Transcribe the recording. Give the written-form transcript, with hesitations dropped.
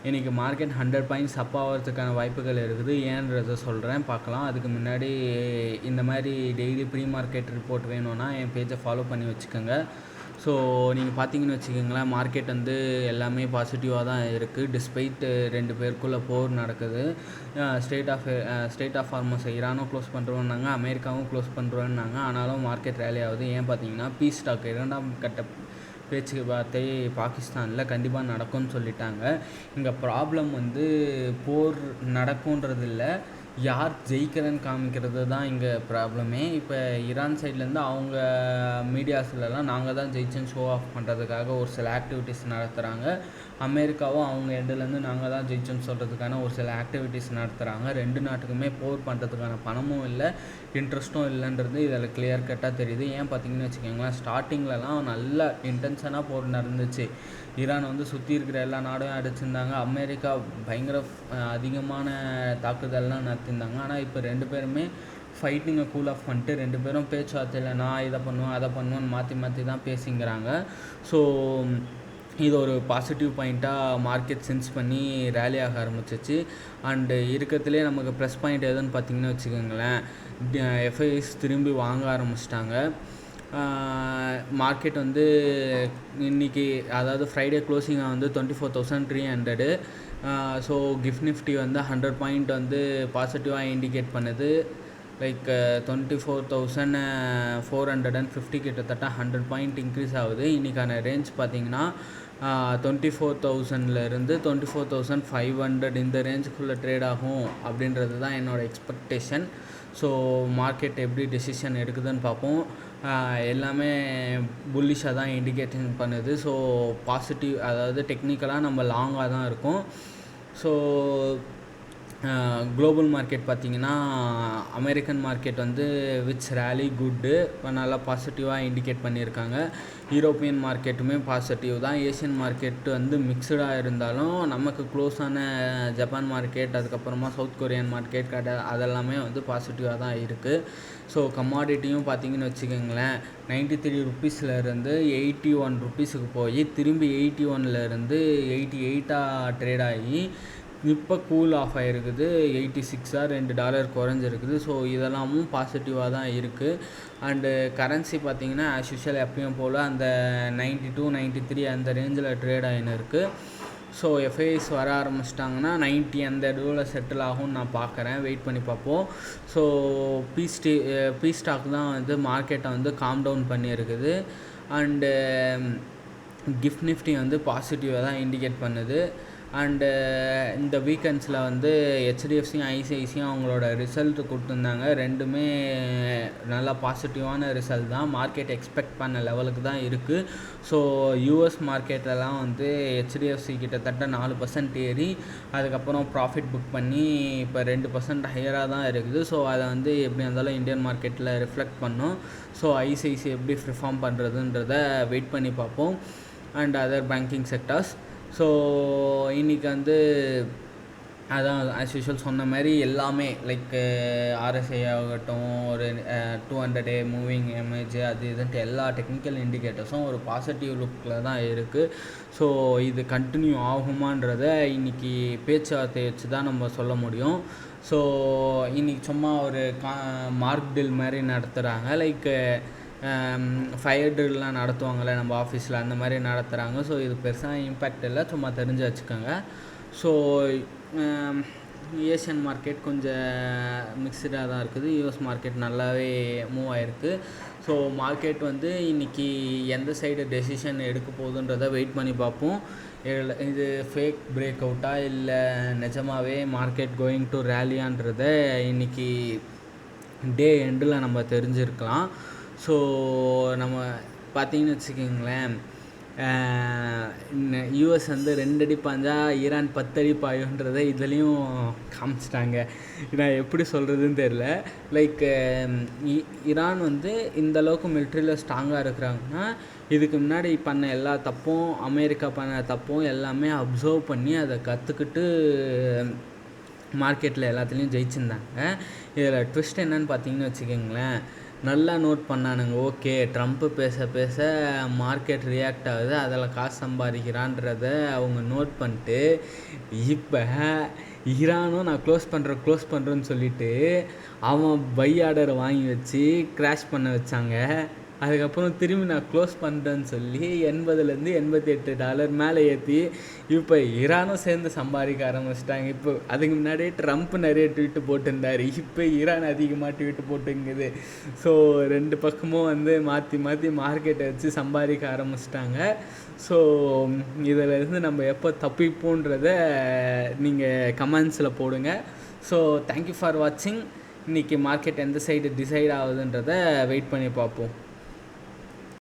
இன்றைக்கி market 100 points அப் ஆகிறதுக்கான வாய்ப்புகள் இருக்குது. ஏன்றதை சொல்கிறேன், பார்க்கலாம். அதுக்கு முன்னாடி இந்த மாதிரி டெய்லி ப்ரீ மார்க்கெட் ரிப்போர்ட் வேணும்னா என் பேஜை ஃபாலோ பண்ணி வச்சுக்கோங்க. ஸோ நீங்கள் பார்த்தீங்கன்னு வச்சுக்கோங்களேன், மார்க்கெட் வந்து எல்லாமே பாசிட்டிவாக தான் இருக்குது. டிஸ்பைட் 2 பேருக்குள்ளே போர் நடக்குது. ஸ்டேட் ஆஃப் ஹார்மஸ் ஈரானும் க்ளோஸ் பண்ணுறோன்னாங்க, அமெரிக்காவும் க்ளோஸ் பண்ணுறோன்னாங்க. ஆனாலும் மார்க்கெட் ரேலி ஆகுது. ஏன் பார்த்தீங்கன்னா, பீஸ் டாக் 2ஆம் கட்ட பேச்சுவார்த்தை பாகிஸ்தானில் கண்டிப்பாக நடக்கும்னு சொல்லிட்டாங்க. இங்கே ப்ராப்ளம் வந்து போர் நடக்குன்றது இல்லை, யார் ஜெயிக்கிறன்னு காமிக்கிறது தான் இங்கே ப்ராப்ளமே. இப்போ ஈரான் சைட்லேருந்து அவங்க மீடியாஸ்லலாம் நாங்கள் தான் ஜெயிச்சேன்னு ஷோ ஆஃப் பண்ணுறதுக்காக ஒரு சில ஆக்டிவிட்டீஸ் நடத்துகிறாங்க. அமெரிக்காவும் அவங்க எண்டுலேருந்து நாங்கள் தான் ஜெயிச்சோன்னு சொல்கிறதுக்கான ஒரு சில ஆக்டிவிட்டீஸ் நடத்துகிறாங்க. 2 நாட்டுக்குமே போர் பண்ணுறதுக்கான பணமும் இல்லை, இன்ட்ரெஸ்ட்டும் இல்லைன்றது இதில் கிளியர் கட்டாக தெரியுது. ஏன் பார்த்தீங்கன்னு வச்சுக்கோங்களேன், ஸ்டார்டிங்லலாம் நல்ல இன்டென்ஷனாக போர் நடந்துச்சு. ஈரான் வந்து சுற்றி இருக்கிற எல்லா நாடும் அடிச்சிருந்தாங்க. அமெரிக்கா பயங்கர அதிகமான தாக்குதல்லாம் நடத்தியிருந்தாங்க. ஆனால் இப்போ 2 பேருமே ஃபைட்டிங்கை கூல் ஆஃப் பண்ணிட்டு 2 பேரும் பேச்சுவார்த்தையில் நான் இதை பண்ணுவேன் அதை பண்ணுவேன்னு மாற்றி தான் பேசிங்கிறாங்க. ஸோ இது ஒரு பாசிட்டிவ் பாயிண்ட்டாக மார்க்கெட் சென்ஸ் பண்ணி ரேலி ஆக ஆரம்பிச்சிச்சு. அண்டு இருக்கிறதுலே நமக்கு ப்ளஸ் பாயிண்ட் எதுன்னு பார்த்திங்கன்னு வச்சுக்கோங்களேன், எஃப்ஐஎஸ் திரும்பி வாங்க ஆரம்பிச்சிட்டாங்க. மார்க்கெட் வந்து இன்றைக்கி, அதாவது ஃப்ரைடே க்ளோசிங்காக வந்து 24,300. ஸோ கிஃப்ட் நிஃப்டி வந்து 100 பாயிண்ட் வந்து பாசிட்டிவாக இண்டிகேட் பண்ணுது. லைக் 24,450 கிட்டத்தட்ட 100 பாயிண்ட் இன்க்ரீஸ் ஆகுது. இன்றைக்கான ரேஞ்ச் பார்த்திங்கன்னா 24,000லேருந்து 24,500 இந்த ரேஞ்சுக்குள்ளே ட்ரேட் ஆகும் அப்படின்றது தான் என்னோடய எக்ஸ்பெக்டேஷன். ஸோ மார்க்கெட் எப்படி டெசிஷன் எடுக்குதுன்னு பார்ப்போம். எல்லாமே புல்லிஷாக தான் இண்டிகேஷன் பண்ணுது. ஸோ பாசிட்டிவ், அதாவது டெக்னிக்கலாக நம்ம லாங்காக தான் இருக்கும். ஸோ குளோபல் மார்க்கெட் பார்த்திங்கன்னா, அமெரிக்கன் மார்க்கெட் வந்து விச் ரேலி குட்டு நல்லா பாசிட்டிவாக இண்டிகேட் பண்ணியிருக்காங்க. யூரோப்பியன் மார்க்கெட்டுமே பாசிட்டிவ் தான். ஏஷியன் மார்க்கெட் வந்து மிக்சடாக இருந்தாலும் நமக்கு க்ளோஸான ஜப்பான் மார்க்கெட், அதுக்கப்புறமா சவுத் கொரியன் மார்க்கெட் அதெல்லாமே வந்து பாசிட்டிவாக தான் இருக்குது. ஸோ கமாடிட்டியும் பார்த்திங்கன்னு வச்சுக்கோங்களேன், 93 ருப்பீஸ்லேருந்து 81 ருப்பீஸுக்கு போய் திரும்பி 81லேருந்து 88ஆக ட்ரேட் ஆகி இப்போ கூல் ஆஃப் ஆகிருக்குது. 86ஆக $2 குறைஞ்சிருக்குது. ஸோ இதெல்லாமும் பாசிட்டிவாக தான் இருக்குது. அண்டு கரன்சி பார்த்திங்கன்னா ஆஸ் யூஷுவல் எப்பயும் போல் அந்த 92, 93 அந்த ரேஞ்சில் ட்ரேட் ஆகின்னு இருக்குது. ஸோ எஃப்ஐஎஸ் வர ஆரம்பிச்சிட்டாங்கன்னா 90 அந்த இடத்துல செட்டில் ஆகும்னு நான் பார்க்குறேன். வெயிட் பண்ணி பார்ப்போம். ஸோ பீ ஸ்டாக் தான் வந்து மார்க்கெட்டை வந்து காம் டவுன் பண்ணியிருக்குது. அண்டு கிஃப்ட் நிஃப்டி வந்து பாசிட்டிவாக தான் இண்டிகேட் பண்ணுது. அண்டு இந்த வீக்கெண்ட்ஸில் வந்து ஹெச்டிஎஃப்சியும் ஐசிஐசியும் அவங்களோட ரிசல்ட் கொடுத்துருந்தாங்க. ரெண்டுமே நல்லா பாசிட்டிவான ரிசல்ட் தான். மார்க்கெட் எக்ஸ்பெக்ட் பண்ண லெவலுக்கு தான் இருக்குது. ஸோ யூஎஸ் மார்க்கெட்லலாம் வந்து ஹெச்டிஎஃப்சி கிட்டத்தட்ட 4% ஏறி அதுக்கப்புறம் ப்ராஃபிட் புக் பண்ணி இப்போ 2% ஹையராக தான் இருக்குது. ஸோ அதை வந்து எப்படி இருந்தாலும் இந்தியன் மார்க்கெட்டில் ரிஃப்ளெக்ட் பண்ணும். ஸோ ஐசிஐசி எப்படி பெர்ஃபார்ம் பண்ணுறதுன்றதை வெயிட் பண்ணி பார்ப்போம். And other banking sectors. So இன்றைக்கி வந்து அதான் ஆஸ் யூஷுவல் சொன்ன மாதிரி எல்லாமே லைக் ஆர்எஸ்ஐ ஆகட்டும், ஒரு 200 மூவிங் எம்ஏஜ், அது இதுன்ட்டு எல்லா டெக்னிக்கல் இண்டிகேட்டர்ஸும் ஒரு பாசிட்டிவ் லுக்கில் தான் இருக்குது. ஸோ இது கண்டினியூ ஆகுமான்றதை இன்றைக்கி பேச்சுவார்த்தை வச்சு தான் நம்ம சொல்ல முடியும். ஸோ இன்றைக்கி சும்மா ஒரு மார்க் டில் மாதிரி நடத்துகிறாங்க. லைக் ஃபயர் ட்ரில்லாம் நடத்துவாங்கள்ல நம்ம ஆஃபீஸில், அந்த மாதிரி நடத்துகிறாங்க. ஸோ இது பெருசாக இம்பேக்ட் இல்லை, சும்மா தெரிஞ்சு வச்சுக்கோங்க. ஸோ ஏஷியன் மார்க்கெட் கொஞ்சம் மிக்சடாக தான் இருக்குது. யூஎஸ் மார்க்கெட் நல்லாவே மூவ் ஆகிருக்கு. ஸோ மார்க்கெட் வந்து இன்றைக்கி எந்த சைடு டெசிஷன் எடுக்க போகுதுன்றதை வெயிட் பண்ணி பார்ப்போம். இது ஃபேக் பிரேக் அவுட்டா இல்லை நிஜமாகவே மார்க்கெட் கோயிங் டு ரேலியான்றதை இன்றைக்கி டே எண்டில் நம்ம தெரிஞ்சிருக்கலாம். ஸோ நம்ம பார்த்திங்கன்னு வச்சுக்கிங்களேன், யூஎஸ் வந்து 2 அடி பாஞ்சா ஈரான் 10 அடி பாயுன்றதை இதுலேயும் காமிச்சிட்டாங்க. நான் எப்படி சொல்கிறதுன்னு தெரில. லைக் ஈரான் வந்து இந்தளவுக்கு மிலிட்ரியில் ஸ்ட்ராங்காக இருக்கிறாங்கன்னா இதுக்கு முன்னாடி பண்ண எல்லா தப்பும், அமெரிக்கா பண்ண தப்பும் எல்லாமே அப்சர்வ் பண்ணி அதை கற்றுக்கிட்டு மார்க்கெட்டில் எல்லாத்துலேயும் ஜெயிச்சிருந்தாங்க. இதில் ட்விஸ்ட் என்னன்னு பார்த்தீங்கன்னு வச்சுக்கோங்களேன், நல்லா நோட் பண்ணானுங்க. ஓகே, ட்ரம்ப்பு பேச பேச மார்க்கெட் ரியாக்ட் ஆகுது, அதில் காசு சம்பாதிக்கிறான்றத அவங்க நோட் பண்ணிட்டு, இப்போ ஈரானும் நான் க்ளோஸ் பண்ணுறேன்னு சொல்லிட்டு அவன் பை ஆர்டரை வாங்கி வச்சு கிராஷ் பண்ண வச்சாங்க. அதுக்கப்புறம் திரும்பி நான் க்ளோஸ் பண்ணுறேன்னு சொல்லி $80 மேலே ஏற்றி இப்போ ஈரானும் சேர்ந்து சம்பாதிக்க ஆரம்பிச்சிட்டாங்க. இப்போ அதுக்கு முன்னாடியே ட்ரம்ப் நிறைய ட்வீட்டு போட்டிருந்தார், இப்போ ஈரான் அதிகமாக ட்வீட்டு போட்டுங்குது. ஸோ 2 பக்கமும் வந்து மாற்றி மாற்றி மார்க்கெட்டை வச்சு சம்பாதிக்க ஆரம்பிச்சிட்டாங்க. ஸோ இதிலேருந்து நம்ம எப்போ தப்பிப்போன்றத நீங்கள் கமெண்ட்ஸில் போடுங்க. ஸோ தேங்க்யூ ஃபார் வாட்சிங். இன்றைக்கி மார்க்கெட் எந்த சைடு டிசைட் ஆகுதுன்றதை வெயிட் பண்ணி பார்ப்போம்.